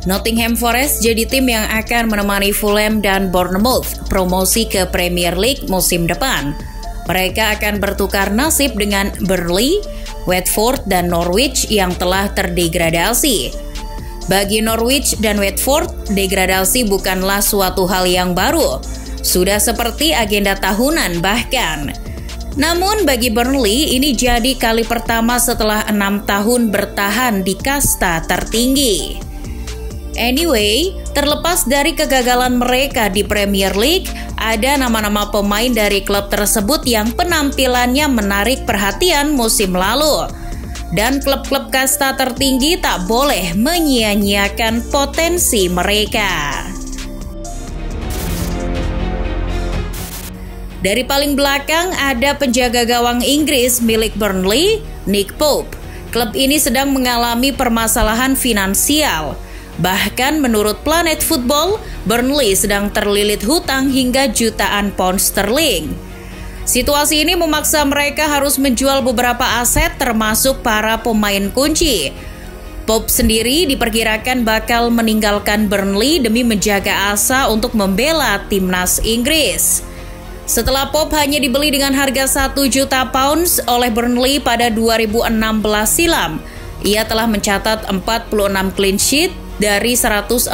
Nottingham Forest jadi tim yang akan menemani Fulham dan Bournemouth promosi ke Premier League musim depan. Mereka akan bertukar nasib dengan Burnley, Watford, dan Norwich yang telah terdegradasi. Bagi Norwich dan Watford, degradasi bukanlah suatu hal yang baru. Sudah seperti agenda tahunan bahkan. Namun bagi Burnley, ini jadi kali pertama setelah 6 tahun bertahan di kasta tertinggi. Anyway, terlepas dari kegagalan mereka di Premier League, ada nama-nama pemain dari klub tersebut yang penampilannya menarik perhatian musim lalu. Dan klub-klub kasta tertinggi tak boleh menyia-nyiakan potensi mereka. Dari paling belakang ada penjaga gawang Inggris milik Burnley, Nick Pope. Klub ini sedang mengalami permasalahan finansial. Bahkan menurut Planet Football, Burnley sedang terlilit hutang hingga jutaan pound sterling. Situasi ini memaksa mereka harus menjual beberapa aset termasuk para pemain kunci. Pope sendiri diperkirakan bakal meninggalkan Burnley demi menjaga asa untuk membela timnas Inggris. Setelah Pope hanya dibeli dengan harga 1 juta pounds oleh Burnley pada 2016 silam, ia telah mencatat 46 clean sheet dari 141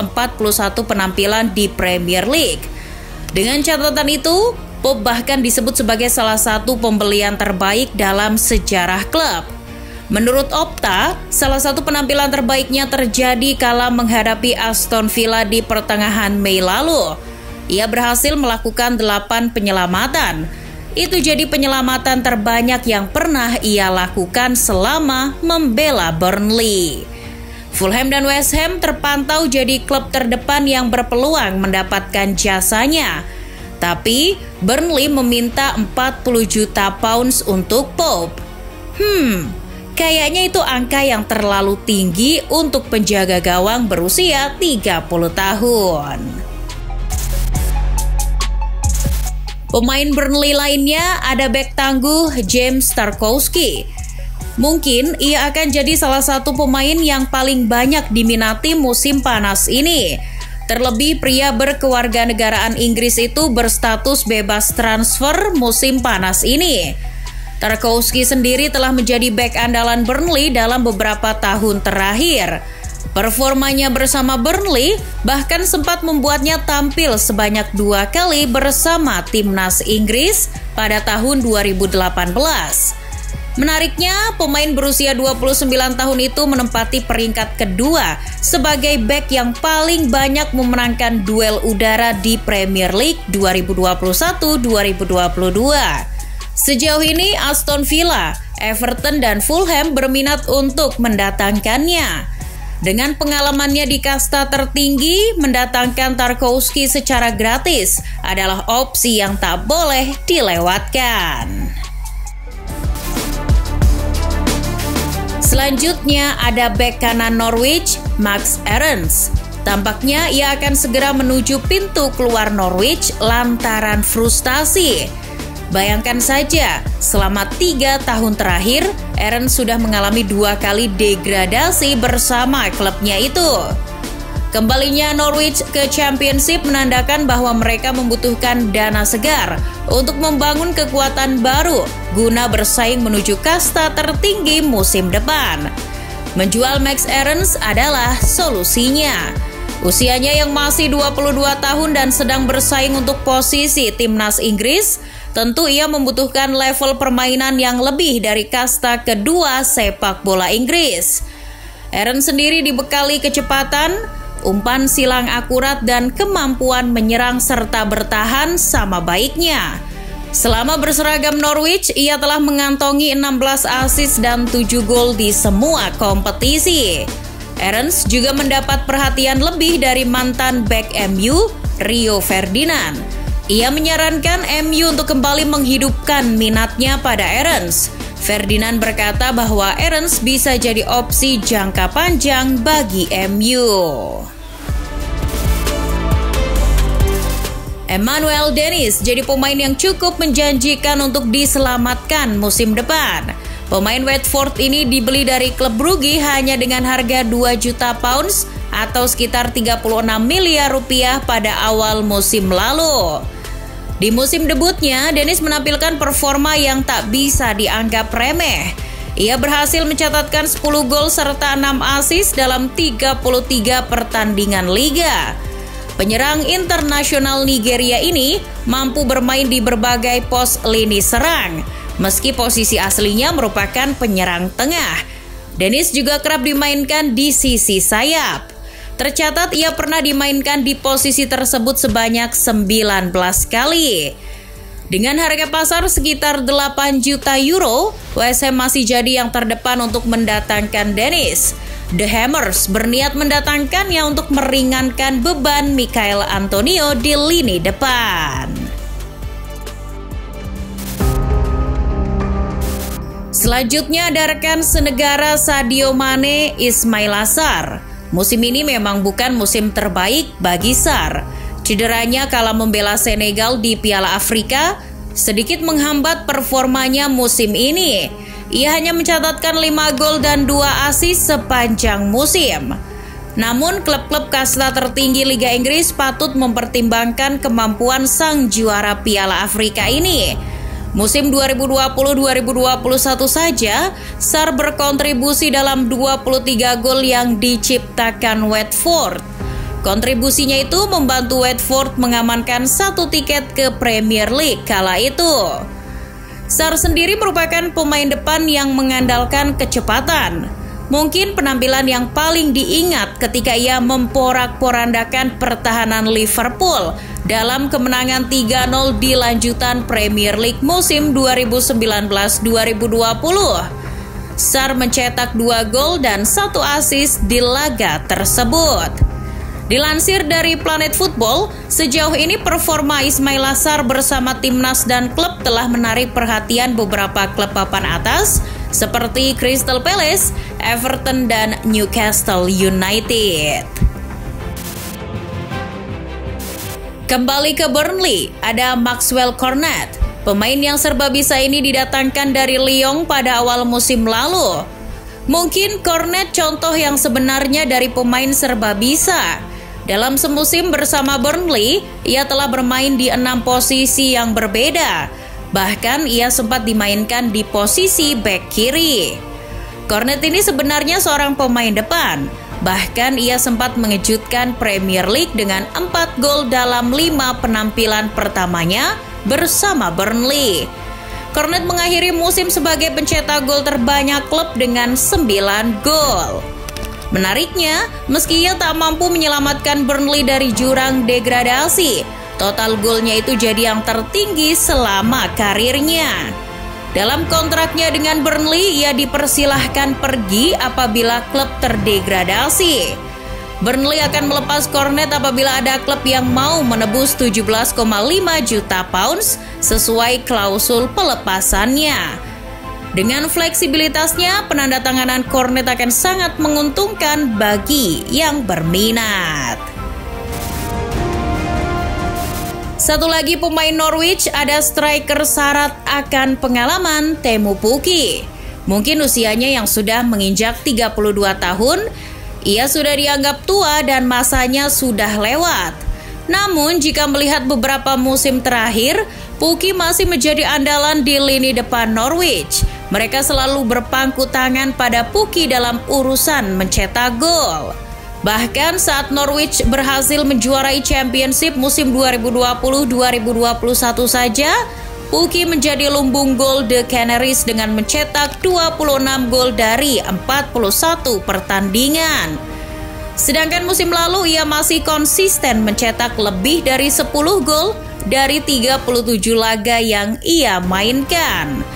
penampilan di Premier League. Dengan catatan itu, Pope bahkan disebut sebagai salah satu pembelian terbaik dalam sejarah klub. Menurut Opta, salah satu penampilan terbaiknya terjadi kala menghadapi Aston Villa di pertengahan Mei lalu. Ia berhasil melakukan 8 penyelamatan. Itu jadi penyelamatan terbanyak yang pernah ia lakukan selama membela Burnley. Fulham dan West Ham terpantau jadi klub terdepan yang berpeluang mendapatkan jasanya. Tapi Burnley meminta 40 juta pounds untuk Pope. Kayaknya itu angka yang terlalu tinggi untuk penjaga gawang berusia 30 tahun. Pemain Burnley lainnya ada bek tangguh James Tarkowski. Mungkin ia akan jadi salah satu pemain yang paling banyak diminati musim panas ini. Terlebih pria berkewarganegaraan Inggris itu berstatus bebas transfer musim panas ini. Tarkowski sendiri telah menjadi bek andalan Burnley dalam beberapa tahun terakhir. Performanya bersama Burnley bahkan sempat membuatnya tampil sebanyak 2 kali bersama timnas Inggris pada tahun 2018. Menariknya, pemain berusia 29 tahun itu menempati peringkat kedua sebagai bek yang paling banyak memenangkan duel udara di Premier League 2021-2022. Sejauh ini Aston Villa, Everton, dan Fulham berminat untuk mendatangkannya. Dengan pengalamannya di kasta tertinggi, mendatangkan Tarkowski secara gratis adalah opsi yang tak boleh dilewatkan. Selanjutnya ada bek kanan Norwich, Max Aarons. Tampaknya ia akan segera menuju pintu keluar Norwich lantaran frustasi. Bayangkan saja, selama 3 tahun terakhir, Aarons sudah mengalami 2 kali degradasi bersama klubnya itu. Kembalinya Norwich ke Championship menandakan bahwa mereka membutuhkan dana segar untuk membangun kekuatan baru guna bersaing menuju kasta tertinggi musim depan. Menjual Max Aarons adalah solusinya. Usianya yang masih 22 tahun dan sedang bersaing untuk posisi timnas Inggris, tentu ia membutuhkan level permainan yang lebih dari kasta kedua sepak bola Inggris. Aarons sendiri dibekali kecepatan, umpan silang akurat, dan kemampuan menyerang serta bertahan sama baiknya. Selama berseragam Norwich, ia telah mengantongi 16 assist dan 7 gol di semua kompetisi. Aarons juga mendapat perhatian lebih dari mantan bek MU, Rio Ferdinand. Ia menyarankan MU untuk kembali menghidupkan minatnya pada Aarons. Ferdinand berkata bahwa Aarons bisa jadi opsi jangka panjang bagi MU. Emmanuel Dennis jadi pemain yang cukup menjanjikan untuk diselamatkan musim depan. Pemain Watford ini dibeli dari klub Brugge hanya dengan harga 2 juta pounds atau sekitar 36 miliar rupiah pada awal musim lalu. Di musim debutnya, Dennis menampilkan performa yang tak bisa dianggap remeh. Ia berhasil mencatatkan 10 gol serta 6 assist dalam 33 pertandingan liga. Penyerang internasional Nigeria ini mampu bermain di berbagai pos lini serang, meski posisi aslinya merupakan penyerang tengah. Dennis juga kerap dimainkan di sisi sayap. Tercatat ia pernah dimainkan di posisi tersebut sebanyak 19 kali. Dengan harga pasar sekitar 8 juta euro, West Ham masih jadi yang terdepan untuk mendatangkan Dennis. The Hammers berniat mendatangkannya untuk meringankan beban Michail Antonio di lini depan. Selanjutnya ada rekan senegara Sadio Mane, Ismail Sarr. Musim ini memang bukan musim terbaik bagi Sarr. Cederanya kala membela Senegal di Piala Afrika sedikit menghambat performanya musim ini. Ia hanya mencatatkan 5 gol dan 2 assist sepanjang musim. Namun klub-klub kasta tertinggi Liga Inggris patut mempertimbangkan kemampuan sang juara Piala Afrika ini. Musim 2020-2021 saja, Sarr berkontribusi dalam 23 gol yang diciptakan Watford. Kontribusinya itu membantu Watford mengamankan 1 tiket ke Premier League kala itu. Sarr sendiri merupakan pemain depan yang mengandalkan kecepatan. Mungkin penampilan yang paling diingat ketika ia memporak-porandakan pertahanan Liverpool dalam kemenangan 3-0 di lanjutan Premier League musim 2019-2020. Sarr mencetak 2 gol dan 1 assist di laga tersebut. Dilansir dari Planet Football, sejauh ini performa Ismail Sarr bersama timnas dan klub telah menarik perhatian beberapa klub papan atas seperti Crystal Palace, Everton, dan Newcastle United. Kembali ke Burnley, ada Maxwell Cornet. Pemain yang serba bisa ini didatangkan dari Lyon pada awal musim lalu. Mungkin Cornet contoh yang sebenarnya dari pemain serba bisa. Dalam semusim bersama Burnley, ia telah bermain di 6 posisi yang berbeda. Bahkan ia sempat dimainkan di posisi bek kiri. Cornet ini sebenarnya seorang pemain depan. Bahkan ia sempat mengejutkan Premier League dengan 4 gol dalam 5 penampilan pertamanya bersama Burnley. Cornet mengakhiri musim sebagai pencetak gol terbanyak klub dengan 9 gol. Menariknya, meski ia tak mampu menyelamatkan Burnley dari jurang degradasi, total golnya itu jadi yang tertinggi selama karirnya. Dalam kontraknya dengan Burnley, ia dipersilahkan pergi apabila klub terdegradasi. Burnley akan melepas Cornet apabila ada klub yang mau menebus 17,5 juta pounds sesuai klausul pelepasannya. Dengan fleksibilitasnya, penandatanganan Cornet akan sangat menguntungkan bagi yang berminat. Satu lagi pemain Norwich, ada striker syarat akan pengalaman, Teemu Pukki. Mungkin usianya yang sudah menginjak 32 tahun, ia sudah dianggap tua dan masanya sudah lewat. Namun jika melihat beberapa musim terakhir, Pukki masih menjadi andalan di lini depan Norwich. Mereka selalu berpangku tangan pada Pukki dalam urusan mencetak gol. Bahkan saat Norwich berhasil menjuarai Championship musim 2020-2021 saja, Pukki menjadi lumbung gol The Canaries dengan mencetak 26 gol dari 41 pertandingan. Sedangkan musim lalu ia masih konsisten mencetak lebih dari 10 gol dari 37 laga yang ia mainkan.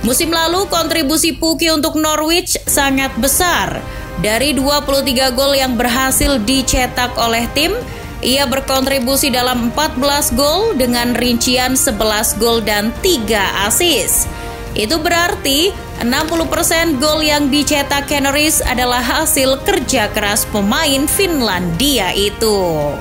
Musim lalu kontribusi Pukki untuk Norwich sangat besar. Dari 23 gol yang berhasil dicetak oleh tim, ia berkontribusi dalam 14 gol dengan rincian 11 gol dan 3 assist. Itu berarti 60% gol yang dicetak Canaries adalah hasil kerja keras pemain Finlandia itu.